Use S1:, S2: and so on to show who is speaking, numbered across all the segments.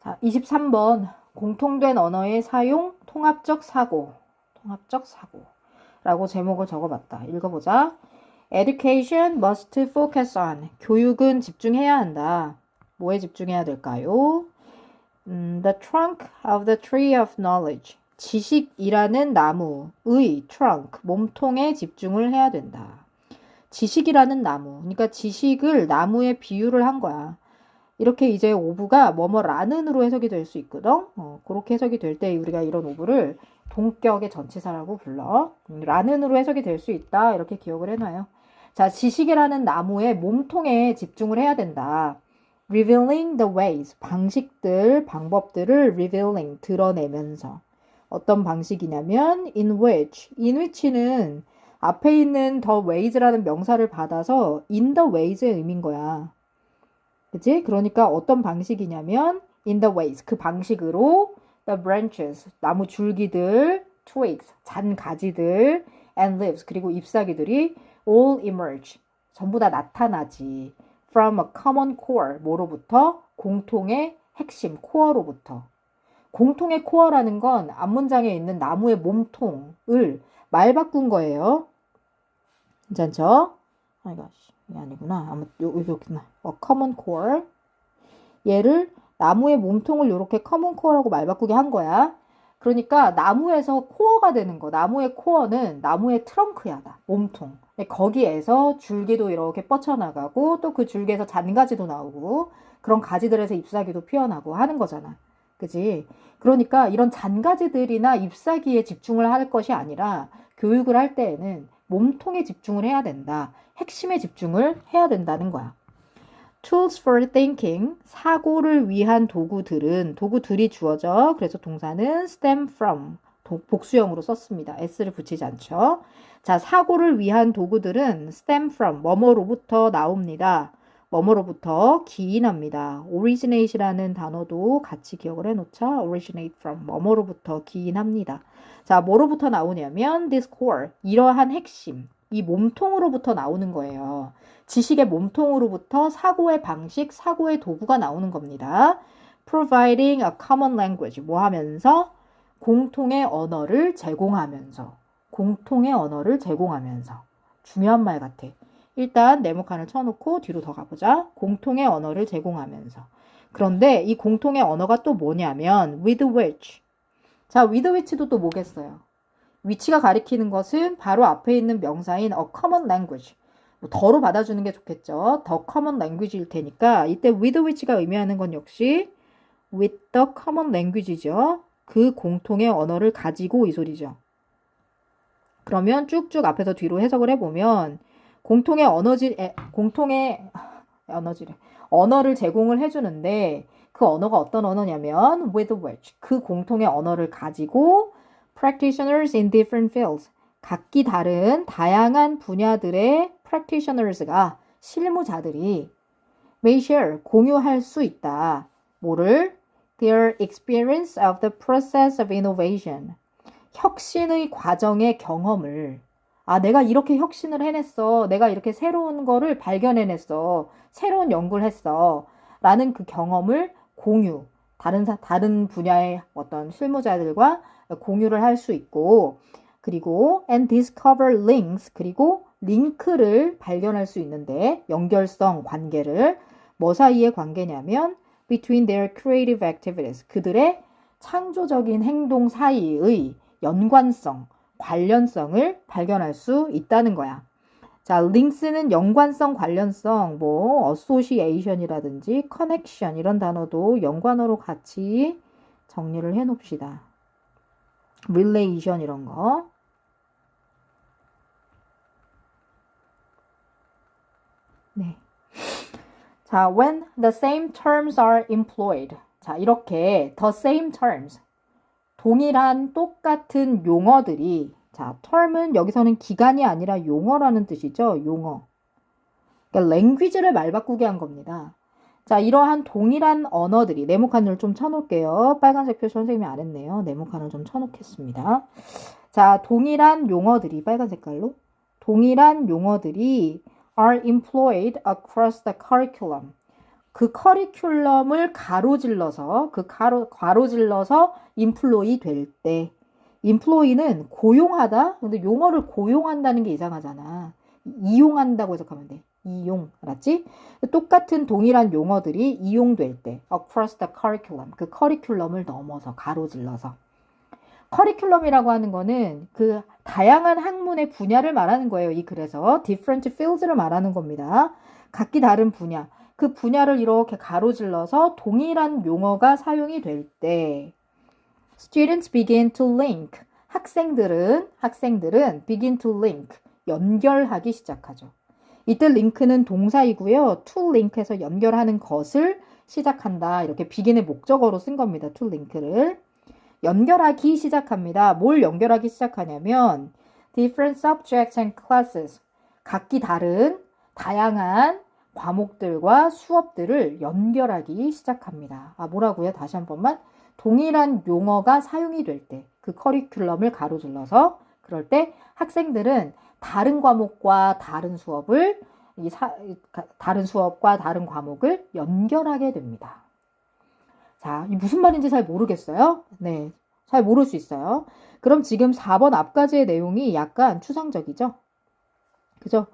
S1: 자, 23번. 공통된 언어의 사용, 통합적 사고. 통합적 사고라고 제목을 적어봤다. 읽어보자. Education must focus on. 교육은 집중해야 한다. 뭐에 집중해야 될까요? The trunk of the tree of knowledge. 지식이라는 나무의 trunk, 몸통에 집중을 해야 된다. 지식이라는 나무. 그러니까 지식을 나무에 비유를 한 거야. 이렇게 이제 오브가 뭐뭐라는으로 해석이 될 수 있거든. 그렇게 해석이 될 때 우리가 이런 오브를 동격의 전치사라고 불러. 라는으로 해석이 될 수 있다. 이렇게 기억을 해놔요. 자, 지식이라는 나무의 몸통에 집중을 해야 된다. revealing the ways, 방식들, 방법들을 revealing, 드러내면서. 어떤 방식이냐면 in which는 앞에 있는 the ways라는 명사를 받아서 in the ways의 의미인 거야. 그치? 그러니까 어떤 방식이냐면 in the ways, 그 방식으로 the branches, 나무 줄기들, twigs, 잔가지들, and leaves, 그리고 잎사귀들이 all emerge, 전부 다 나타나지. from a common core, 뭐로부터? 공통의 핵심, 코어로부터. 공통의 코어라는 건 앞문장에 있는 나무의 몸통을 말 바꾼 거예요. 괜찮죠? 아이고, 이게 아니구나. 아무 여기구나. common core. 얘를 나무의 몸통을 이렇게 common core라고 말 바꾸게 한 거야. 그러니까 나무에서 코어가 되는 거. 나무의 코어는 나무의 트렁크야, 몸통. 거기에서 줄기도 이렇게 뻗쳐나가고 또 그 줄기에서 잔가지도 나오고 그런 가지들에서 잎사귀도 피어나고 하는 거잖아. 그지? 그러니까 이런 잔가지들이나 잎사귀에 집중을 할 것이 아니라 교육을 할 때에는 몸통에 집중을 해야 된다. 핵심에 집중을 해야 된다는 거야. Tools for thinking, 사고를 위한 도구들이 주어져. 그래서 동사는 stem from, 복수형으로 썼습니다. s를 붙이지 않죠. 자, 사고를 위한 도구들은 stem from, 뭐뭐로부터 나옵니다. 뭐뭐로부터 기인합니다. originate이라는 단어도 같이 기억을 해놓자. originate from, 뭐뭐로부터 기인합니다. 자, 뭐로부터 나오냐면 this core, 이러한 핵심, 이 몸통으로부터 나오는 거예요. 지식의 몸통으로부터 사고의 방식, 사고의 도구가 나오는 겁니다. providing a common language, 뭐 하면서? 공통의 언어를 제공하면서. 공통의 언어를 제공하면서. 중요한 말 같아. 일단 네모칸을 쳐놓고 뒤로 더 가보자. 공통의 언어를 제공하면서. 그런데 이 공통의 언어가 또 뭐냐면 with which. 자, with which도 또 뭐겠어요? 위치가 가리키는 것은 바로 앞에 있는 명사인 a common language. 뭐 더로 받아주는 게 좋겠죠. the common language일 테니까 이때 with which가 의미하는 건 역시 with the common language죠. 그 공통의 언어를 가지고 이 소리죠. 그러면 쭉쭉 앞에서 뒤로 해석을 해보면 공통의 언어를 제공을 해주는데 그 언어가 어떤 언어냐면 with which, 그 공통의 언어를 가지고 practitioners in different fields, 각기 다른 다양한 분야들의 practitioners가 실무자들이 may share, 공유할 수 있다. 뭐를? Their experience of the process of innovation. 혁신의 과정의 경험을. 아, 내가 이렇게 혁신을 해냈어. 내가 이렇게 새로운 거를 발견해냈어. 새로운 연구를 했어. 라는 그 경험을 공유. 다른 분야의 어떤 실무자들과 공유를 할 수 있고, 그리고 and discover links, 그리고 링크를 발견할 수 있는데 연결성, 관계를 뭐 사이의 관계냐면 between their creative activities, 그들의 창조적인 행동 사이의 연관성, 관련성을 발견할 수 있다는 거야. 자, links는 연관성, 관련성, 뭐 association이라든지 connection 이런 단어도 연관어로 같이 정리를 해 놓읍시다. relation 이런 거. 네. 자, when the same terms are employed. 자, 이렇게 the same terms, 동일한 똑같은 용어들이, 자, term은 여기서는 기간이 아니라 용어라는 뜻이죠. 용어. 그러니까 language를 말 바꾸게 한 겁니다. 자, 이러한 동일한 언어들이, 네모칸을 좀 쳐놓을게요. 빨간색 표시 선생님이 안 했네요. 네모칸을 좀 쳐놓겠습니다. 자, 동일한 용어들이, 빨간 색깔로, 동일한 용어들이 are employed across the curriculum. 그 커리큘럼을 가로질러서 가로질러서 인플로이 될 때 인플로이는 고용하다. 근데 용어를 고용한다는 게 이상하잖아. 이용한다고 해석하면 돼. 이용, 알았지? 똑같은 동일한 용어들이 이용될 때 across the curriculum, 그 커리큘럼을 넘어서 가로질러서. 커리큘럼이라고 하는 거는 그 다양한 학문의 분야를 말하는 거예요. 이 글에서 different fields를 말하는 겁니다. 각기 다른 분야. 그 분야를 이렇게 가로질러서 동일한 용어가 사용이 될 때 students begin to link. 학생들은 begin to link. 연결하기 시작하죠. 이때 link는 동사이고요. to link해서 연결하는 것을 시작한다. 이렇게 begin의 목적어로 쓴 겁니다. to link를. 연결하기 시작합니다. 뭘 연결하기 시작하냐면 different subjects and classes. 각기 다른 다양한 과목들과 수업들을 연결하기 시작합니다. 뭐라고요? 다시 한 번만. 동일한 용어가 사용이 될 때, 그 커리큘럼을 가로질러서 그럴 때 학생들은 다른 과목과 다른 수업을 다른 수업과 다른 과목을 연결하게 됩니다. 자, 이 무슨 말인지 잘 모르겠어요? 네, 잘 모를 수 있어요. 그럼 지금 4번 앞까지의 내용이 약간 추상적이죠? 그죠?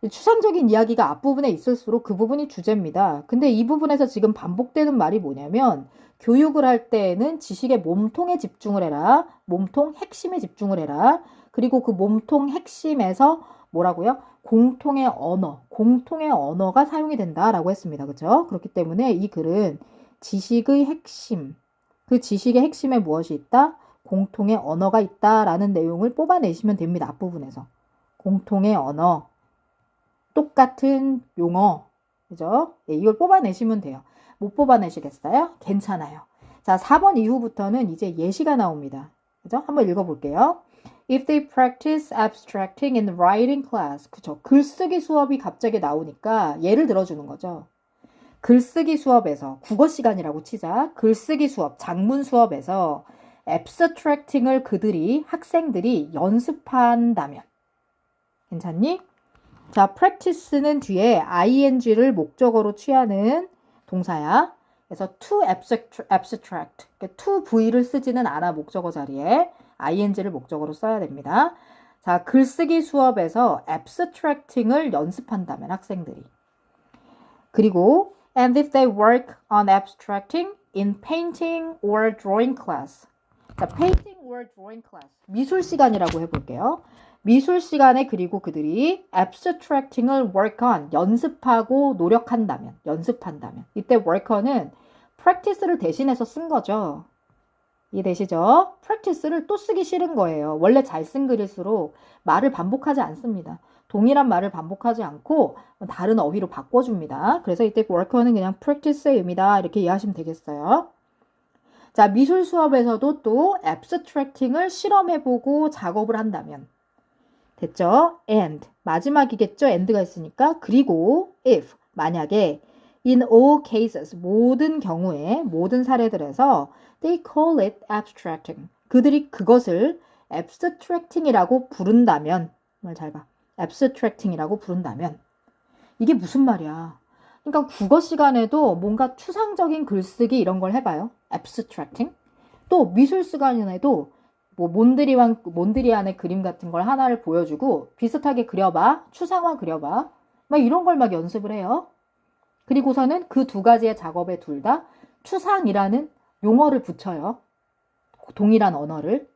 S1: 추상적인 이야기가 앞부분에 있을수록 그 부분이 주제입니다. 근데 이 부분에서 지금 반복되는 말이 뭐냐면 교육을 할 때에는 지식의 몸통에 집중을 해라. 몸통 핵심에 집중을 해라. 그리고 그 몸통 핵심에서 뭐라고요? 공통의 언어가 사용이 된다라고 했습니다. 그죠? 그렇기 때문에 이 글은 지식의 핵심, 그 지식의 핵심에 무엇이 있다? 공통의 언어가 있다라는 내용을 뽑아내시면 됩니다. 앞부분에서. 공통의 언어, 똑같은 용어, 그죠? 네, 이걸 뽑아내시면 돼요. 못 뽑아내시겠어요? 괜찮아요. 자, 4번 이후부터는 이제 예시가 나옵니다. 그죠? 한번 읽어볼게요. If they practice abstracting in writing class. 그죠? 글쓰기 수업이 갑자기 나오니까 예를 들어주는 거죠. 글쓰기 수업에서, 국어 시간이라고 치자. 글쓰기 수업, 장문 수업에서 abstracting을 학생들이 연습한다면. 괜찮니? 자, practice는 뒤에 ing를 목적어로 취하는 동사야. 그래서 to abstract, to v를 쓰지는 않아 목적어 자리에 ing를 목적어로 써야 됩니다. 자, 글쓰기 수업에서 abstracting을 연습한다면 학생들이. 그리고 and if they work on abstracting in painting or drawing class. 자, painting or drawing class. 미술 시간이라고 해볼게요. 미술 시간에 그리고 그들이 abstracting을 work on, 연습하고 노력한다면, 연습한다면. 이때 work on은 practice를 대신해서 쓴 거죠. 이해되시죠? practice를 또 쓰기 싫은 거예요. 원래 잘 쓴 글일수록 말을 반복하지 않습니다. 동일한 말을 반복하지 않고 다른 어휘로 바꿔줍니다. 그래서 이때 work on은 그냥 practice의 의미다. 이렇게 이해하시면 되겠어요. 자, 미술 수업에서도 또 abstracting을 실험해보고 작업을 한다면. 됐죠? and 마지막이겠죠? and가 있으니까. 그리고 if 만약에 in all cases 모든 경우에 모든 사례들에서 they call it abstracting. 그들이 그것을 abstracting이라고 부른다면 말 잘 봐. abstracting이라고 부른다면 이게 무슨 말이야? 그러니까 국어 시간에도 뭔가 추상적인 글쓰기 이런 걸 해봐요. abstracting. 또 미술 시간에도 뭐 몬드리안의 그림 같은 걸 하나를 보여주고 비슷하게 그려봐. 추상화 그려봐. 막 이런 걸 막 연습을 해요. 그리고서는 그 두 가지의 작업에 둘 다 추상이라는 용어를 붙여요. 동일한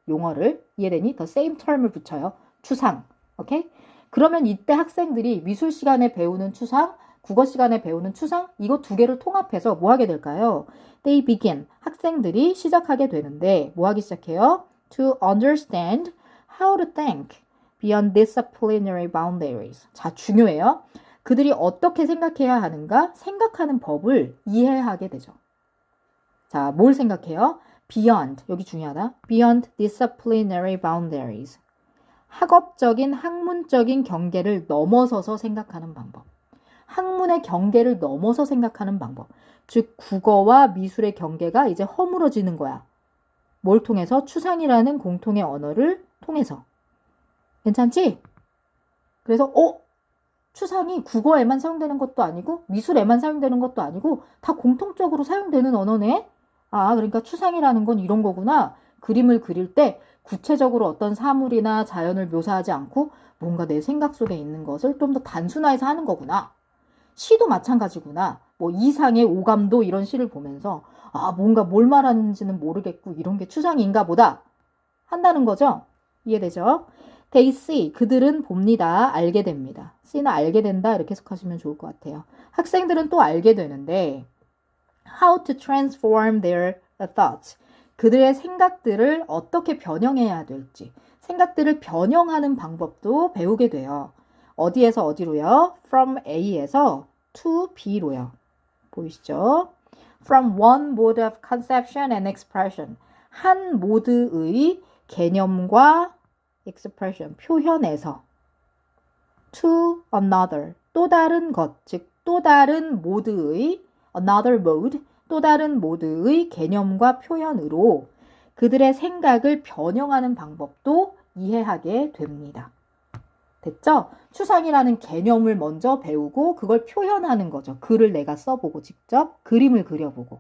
S1: 용어를 이해되니? The same term을 붙여요. 추상. 오케이? 그러면 이때 학생들이 미술 시간에 배우는 추상, 국어 시간에 배우는 추상, 이거 두 개를 통합해서 뭐 하게 될까요? They begin. 학생들이 시작하게 되는데 뭐 하기 시작해요? To understand how to think beyond disciplinary boundaries. 자, 중요해요. 그들이 어떻게 생각해야 하는가? 생각하는 법을 이해하게 되죠. 자, 뭘 생각해요? Beyond, 여기 중요하다. Beyond disciplinary boundaries. 학업적인, 학문적인 경계를 넘어서서 생각하는 방법. 학문의 경계를 넘어서 생각하는 방법. 즉, 국어와 미술의 경계가 이제 허물어지는 거야. 뭘 통해서? 추상이라는 공통의 언어를 통해서. 괜찮지? 그래서 추상이 국어에만 사용되는 것도 아니고 미술에만 사용되는 것도 아니고 다 공통적으로 사용되는 언어네. 아, 그러니까 추상이라는 건 이런 거구나. 그림을 그릴 때 구체적으로 어떤 사물이나 자연을 묘사하지 않고 뭔가 내 생각 속에 있는 것을 좀 더 단순화해서 하는 거구나. 시도 마찬가지구나. 뭐 이상의 오감도 이런 시를 보면서 아, 뭔가 뭘 말하는지는 모르겠고 이런 게 추상인가 보다 한다는 거죠. 이해되죠? They see, 그들은 봅니다. 알게 됩니다. see는 알게 된다 이렇게 해석하시면 좋을 것 같아요. 학생들은 또 알게 되는데 how to transform their thoughts, 그들의 생각들을 어떻게 변형해야 될지, 생각들을 변형하는 방법도 배우게 돼요. 어디에서 어디로요? From A에서 to B로요. 보이시죠? From one mode of conception and expression, 한 모드의 개념과 expression, 표현에서 to another, 또 다른 것, 즉 또 다른 모드의 another mode, 또 다른 모드의 개념과 표현으로 그들의 생각을 변형하는 방법도 이해하게 됩니다. 됐죠? 추상이라는 개념을 먼저 배우고 그걸 표현하는 거죠. 글을 내가 써보고 직접 그림을 그려보고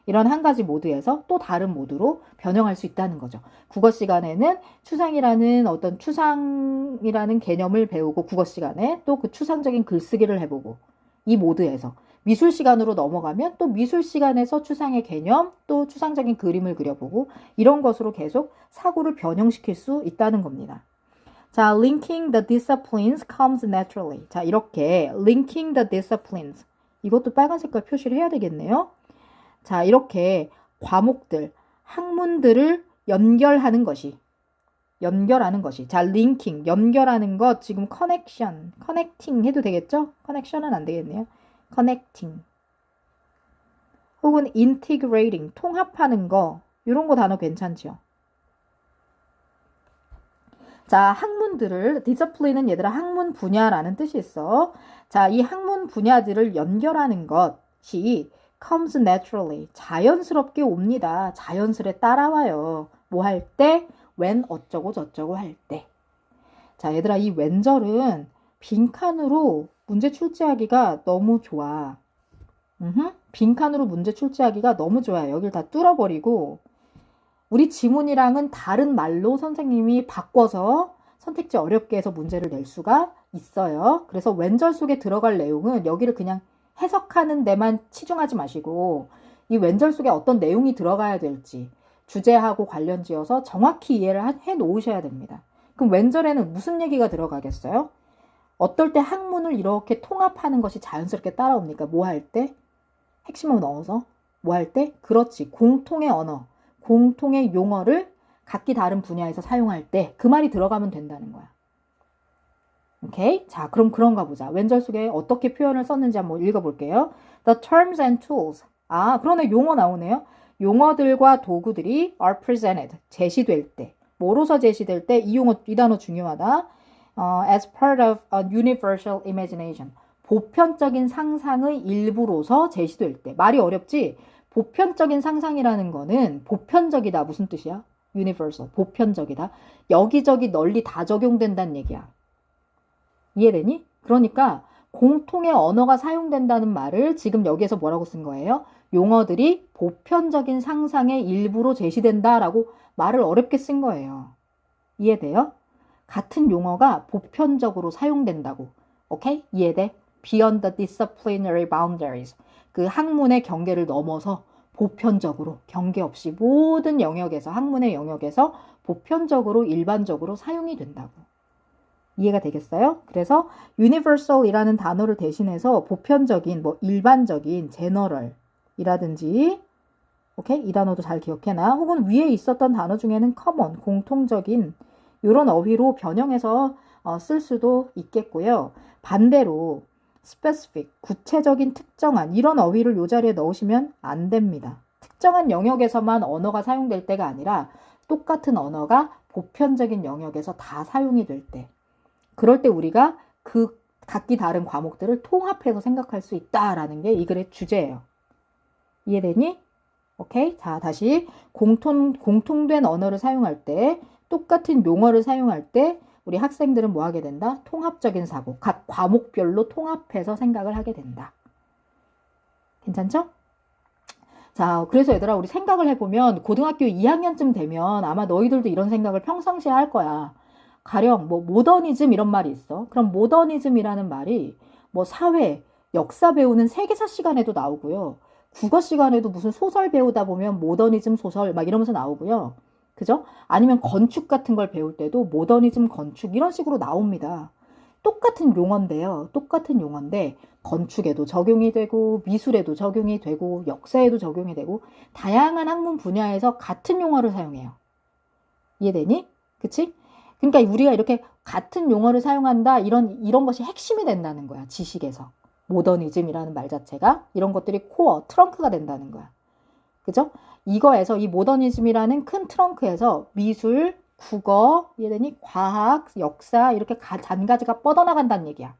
S1: 이런 한 가지 모드에서 또 다른 모드로 변형할 수 있다는 거죠. 국어 시간에는 추상이라는 어떤 추상이라는 개념을 배우고 국어 시간에 또 그 추상적인 글쓰기를 해보고 이 모드에서 미술 시간으로 넘어가면 또 미술 시간에서 추상의 개념 또 추상적인 그림을 그려보고 이런 것으로 계속 사고를 변형시킬 수 있다는 겁니다. 자, linking the disciplines comes naturally. 자, 이렇게 linking the disciplines. 이것도 빨간 색깔 표시를 해야 되겠네요. 자, 이렇게 과목들, 학문들을 연결하는 것이. 자, linking, 연결하는 것, 지금 connection, connecting 해도 되겠죠? connection은 안 되겠네요. connecting. 혹은 integrating, 통합하는 거, 이런 거 단어 괜찮죠? 자, 학문들을, discipline은 얘들아 학문 분야라는 뜻이 있어. 자, 이 학문 분야들을 연결하는 것이 comes naturally, 자연스럽게 옵니다. 자연스레 따라와요. 뭐 할 때? when 어쩌고 저쩌고 할 때. 자, 얘들아 이 웬절은 빈칸으로 문제 출제하기가 너무 좋아. 빈칸으로 문제 출제하기가 너무 좋아요. 여길 다 뚫어버리고 우리 지문이랑은 다른 말로 선생님이 바꿔서 선택지 어렵게 해서 문제를 낼 수가 있어요. 그래서 웬절 속에 들어갈 내용은 여기를 그냥 해석하는 데만 치중하지 마시고 이 웬절 속에 어떤 내용이 들어가야 될지 주제하고 관련 지어서 정확히 이해를 해 놓으셔야 됩니다. 그럼 웬절에는 무슨 얘기가 들어가겠어요? 어떨 때 학문을 이렇게 통합하는 것이 자연스럽게 따라옵니까? 뭐 할 때? 핵심어 넣어서 뭐 할 때? 그렇지. 공통의 언어, 공통의 용어를 각기 다른 분야에서 사용할 때 그 말이 들어가면 된다는 거야. 오케이? 자, 그럼 그런가 보자. 웬절 속에 어떻게 표현을 썼는지 한번 읽어볼게요. The terms and tools. 아, 그러네. 용어 나오네요. 용어들과 도구들이 are presented. 제시될 때. 뭐로서 제시될 때? 이 용어, 이 단어 중요하다. As part of a universal imagination. 보편적인 상상의 일부로서 제시될 때. 말이 어렵지? 보편적인 상상이라는 거는 보편적이다. 무슨 뜻이야? universal. 보편적이다. 여기저기 널리 다 적용된다는 얘기야. 이해되니? 그러니까 공통의 언어가 사용된다는 말을 지금 여기에서 뭐라고 쓴 거예요? 용어들이 보편적인 상상의 일부로 제시된다라고 말을 어렵게 쓴 거예요. 이해돼요? 같은 용어가 보편적으로 사용된다고. 오케이? 이해돼? Beyond the disciplinary boundaries. 그 학문의 경계를 넘어서 보편적으로 경계 없이 모든 영역에서 학문의 영역에서 보편적으로 일반적으로 사용이 된다고. 이해가 되겠어요? 그래서 universal이라는 단어를 대신해서 보편적인, 뭐 일반적인, general이라든지, 오케이? 이 단어도 잘 기억해놔. 혹은 위에 있었던 단어 중에는 common, 공통적인 이런 어휘로 변형해서 쓸 수도 있겠고요. 반대로 specific, 구체적인, 특정한 이런 어휘를 이 자리에 넣으시면 안 됩니다. 특정한 영역에서만 언어가 사용될 때가 아니라 똑같은 언어가 보편적인 영역에서 다 사용이 될 때. 그럴 때 우리가 그 각기 다른 과목들을 통합해서 생각할 수 있다라는 게 이 글의 주제예요. 이해되니? 오케이? 자, 다시 공통된 언어를 사용할 때, 똑같은 용어를 사용할 때 우리 학생들은 뭐 하게 된다? 통합적인 사고, 각 과목별로 통합해서 생각을 하게 된다. 괜찮죠? 자, 그래서 얘들아, 우리 생각을 해보면 고등학교 2학년쯤 되면 아마 너희들도 이런 생각을 평상시에 할 거야. 가령 뭐 모더니즘 이런 말이 있어. 그럼 모더니즘이라는 말이 뭐 사회, 역사 배우는 세계사 시간에도 나오고요. 국어 시간에도 무슨 소설 배우다 보면 모더니즘 소설 막 이러면서 나오고요. 그죠? 아니면 건축 같은 걸 배울 때도 모더니즘 건축 이런 식으로 나옵니다. 똑같은 용어인데요. 똑같은 용어인데 건축에도 적용이 되고 미술에도 적용이 되고 역사에도 적용이 되고 다양한 학문 분야에서 같은 용어를 사용해요. 이해되니? 그치? 그러니까 우리가 이렇게 같은 용어를 사용한다 이런 것이 핵심이 된다는 거야. 지식에서. 모더니즘이라는 말 자체가 이런 것들이 코어, 트렁크가 된다는 거야. 그죠? 이거에서 이 모더니즘이라는 큰 트렁크에서 미술, 국어, 이해되니? 과학, 역사 이렇게 잔가지가 뻗어나간다는 얘기야.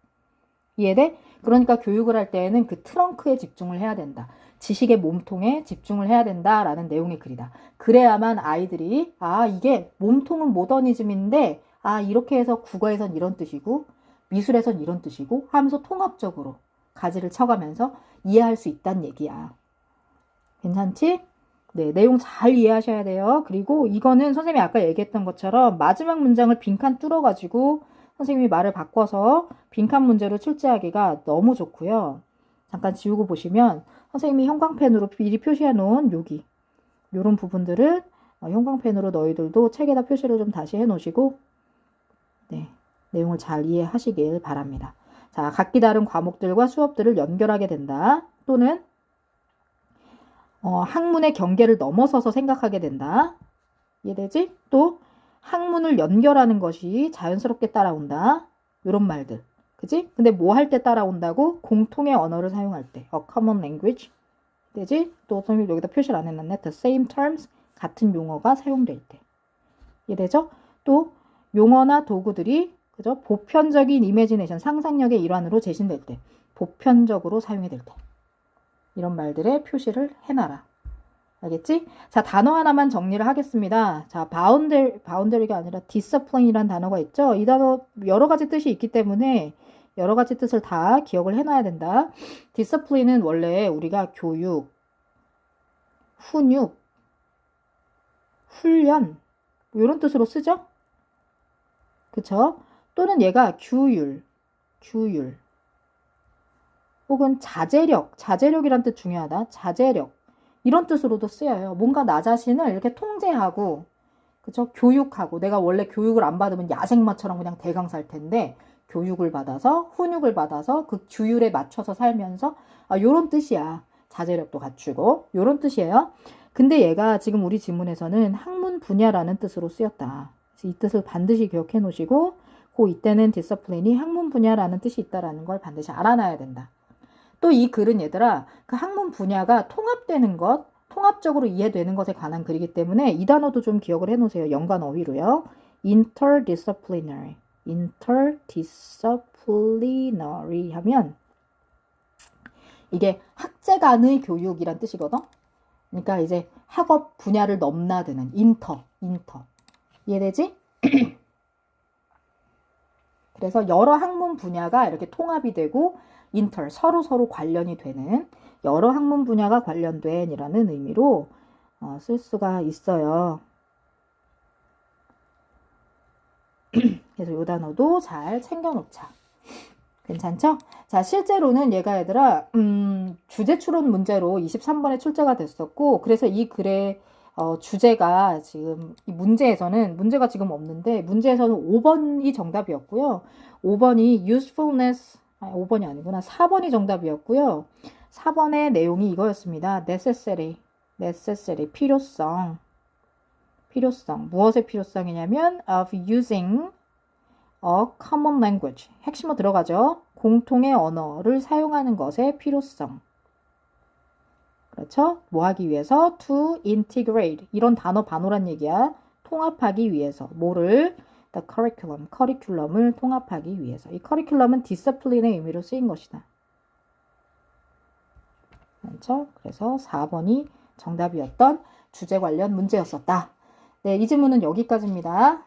S1: 이해돼? 그러니까 교육을 할 때에는 그 트렁크에 집중을 해야 된다. 지식의 몸통에 집중을 해야 된다라는 내용의 글이다. 그래야만 아이들이 이게 몸통은 모더니즘인데 이렇게 해서 국어에선 이런 뜻이고 미술에선 이런 뜻이고 하면서 통합적으로 가지를 쳐가면서 이해할 수 있다는 얘기야. 괜찮지? 네, 내용 잘 이해하셔야 돼요. 그리고 이거는 선생님이 아까 얘기했던 것처럼 마지막 문장을 빈칸 뚫어가지고 선생님이 말을 바꿔서 빈칸 문제로 출제하기가 너무 좋고요. 잠깐 지우고 보시면 선생님이 형광펜으로 미리 표시해 놓은 여기 요런 부분들은 형광펜으로 너희들도 책에다 표시를 좀 다시 해 놓으시고 네, 내용을 잘 이해하시길 바랍니다. 자, 각기 다른 과목들과 수업들을 연결하게 된다. 또는 학문의 경계를 넘어서서 생각하게 된다. 이해되지? 또 학문을 연결하는 것이 자연스럽게 따라온다. 이런 말들. 그지? 근데 뭐 할 때 따라온다고? 공통의 언어를 사용할 때. A common language. 되지? 또 선생님 여기다 표시를 안 해놨네. The same terms. 같은 용어가 사용될 때. 이해되죠? 또 용어나 도구들이 그죠? 보편적인 이미지네이션, 상상력의 일환으로 제신될 때. 보편적으로 사용이 될 때. 이런 말들의 표시를 해놔라. 알겠지? 자, 단어 하나만 정리를 하겠습니다. 자, 바운더리가 아니라 discipline이란 단어가 있죠? 이 단어 여러 가지 뜻이 있기 때문에 여러 가지 뜻을 다 기억을 해놔야 된다. discipline은 원래 우리가 교육, 훈육, 훈련 이런 뜻으로 쓰죠? 그쵸? 또는 얘가 규율 혹은 자제력이란 뜻 중요하다. 자제력 이런 뜻으로도 쓰여요. 뭔가 나 자신을 이렇게 통제하고, 그쵸? 교육하고, 내가 원래 교육을 안 받으면 야생마처럼 그냥 대강 살 텐데, 교육을 받아서, 훈육을 받아서 그 규율에 맞춰서 살면서, 요런 뜻이야. 자제력도 갖추고, 요런 뜻이에요. 근데 얘가 지금 우리 지문에서는 학문 분야라는 뜻으로 쓰였다. 그래서 이 뜻을 반드시 기억해 놓으시고, 이때는 디서플린이 학문 분야라는 뜻이 있다라는 걸 반드시 알아놔야 된다. 또 이 글은 얘들아 그 학문 분야가 통합되는 것, 통합적으로 이해되는 것에 관한 글이기 때문에 이 단어도 좀 기억을 해놓으세요. 연관 어휘로요. interdisciplinary 하면 이게 학제 간의 교육이란 뜻이거든. 그러니까 이제 학업 분야를 넘나드는 인터 이해되지? 그래서 여러 학문 분야가 이렇게 통합이 되고 서로 관련이 되는 여러 학문 분야가 관련된 이라는 의미로 쓸 수가 있어요. 그래서 이 단어도 잘 챙겨놓자. 괜찮죠? 자, 실제로는 얘가 얘들아 주제 추론 문제로 23번에 출제가 됐었고 그래서 이 글의 주제가 지금 이 문제가 지금 없는데 문제에서는 5번이 정답이었고요. 5번이 usefulness 5번이 아니구나. 4번이 정답이었고요. 4번의 내용이 이거였습니다. necessary, 필요성. 무엇의 필요성이냐면 of using a common language. 핵심어 들어가죠. 공통의 언어를 사용하는 것의 필요성. 그렇죠? 뭐 하기 위해서? to integrate. 이런 단어 반호란 얘기야. 통합하기 위해서. 뭐를? the 커리큘럼을 통합하기 위해서. 이 커리큘럼은 디스플린의 의미로 쓰인 것이다. 그렇죠? 그래서 4번이 정답이었던 주제 관련 문제였었다. 네, 이 질문은 여기까지입니다.